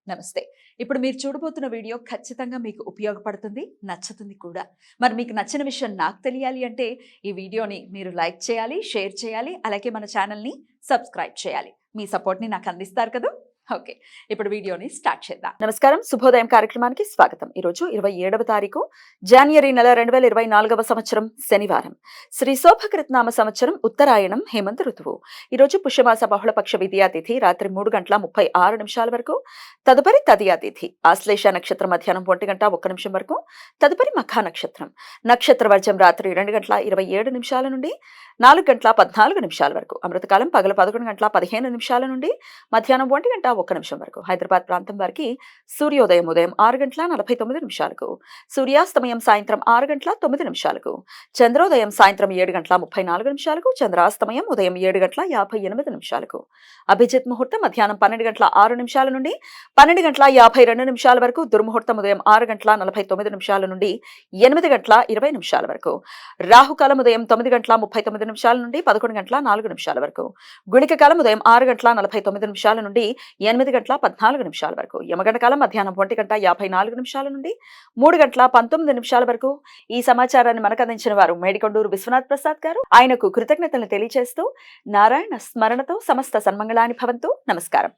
నమస్తే. ఇప్పుడు మీరు చూడబోతున్న వీడియో ఖచ్చితంగా మీకు ఉపయోగపడుతుంది, నచ్చుతుంది కూడా. మరి మీకు నచ్చిన విషయం నాకు తెలియాలి అంటే ఈ వీడియోని మీరు లైక్ చేయాలి, షేర్ చేయాలి, అలాగే మన ఛానల్‌ని సబ్స్క్రైబ్ చేయాలి. మీ సపోర్ట్‌ని నాకు అందిస్తారు కదూ! ఓకే. ఇప్పుడు వీడియోని స్టార్ట్ చేద్దాం. నమస్కారం. శుభోదయం కార్యక్రమానికి స్వాగతం. ఈరోజు 27వ తారీఖు జాన్వరి నెల 2024వ సంవత్సరం శనివారం. శ్రీ శోభకృత్నామ సంవత్సరం ఉత్తరాయణం హేమంత ఋతువు. ఈరోజు పుష్యమాస బహుళపక్ష విద్యా తిథి రాత్రి 3:36 వరకు, తదుపరి తదియా తిథి ఆశ్లేష నక్షత్రం మధ్యాహ్నం 1:01 వరకు, తదుపరి మఖా నక్షత్రం. నక్షత్ర వర్జం రాత్రి 2:27 నుండి 4:14 వరకు. అమృతకాలం పగలు 11:15 నుండి మధ్యాహ్నం 1:01 వరకు. హైదరాబాద్ ప్రాంతం వారికి సూర్యోదయం ఉదయం 6:49 సూర్యాస్తమయం సాయంత్రం 6:09 చంద్రోదయం సాయంత్రం 7:34 చంద్రాస్తమయం ఉదయం 7:58 అభిజిత్ ముహూర్తం మధ్యాహ్నం 12:06 నుండి 12:52 వరకు. దుర్ముహూర్తం ఉదయం 6:49 నుండి 8:20 వరకు. రాహుకాలం ఉదయం 9:39 నుండి 11:04 వరకు. గుళిక కాలం ఉదయం 6:49 నుండి 8:14 వరకు. యమగండ కాలం మధ్యాహ్నం 1:54 నుండి 3:19 వరకు. ఈ సమాచారాన్ని మనకు అందించిన వారు మేడికొండూరు విశ్వనాథ్ ప్రసాద్ గారు. ఆయనకు కృతజ్ఞతలు తెలియజేస్తూ నారాయణ స్మరణతో సమస్త సన్మంగళాని భవంతు. నమస్కారం.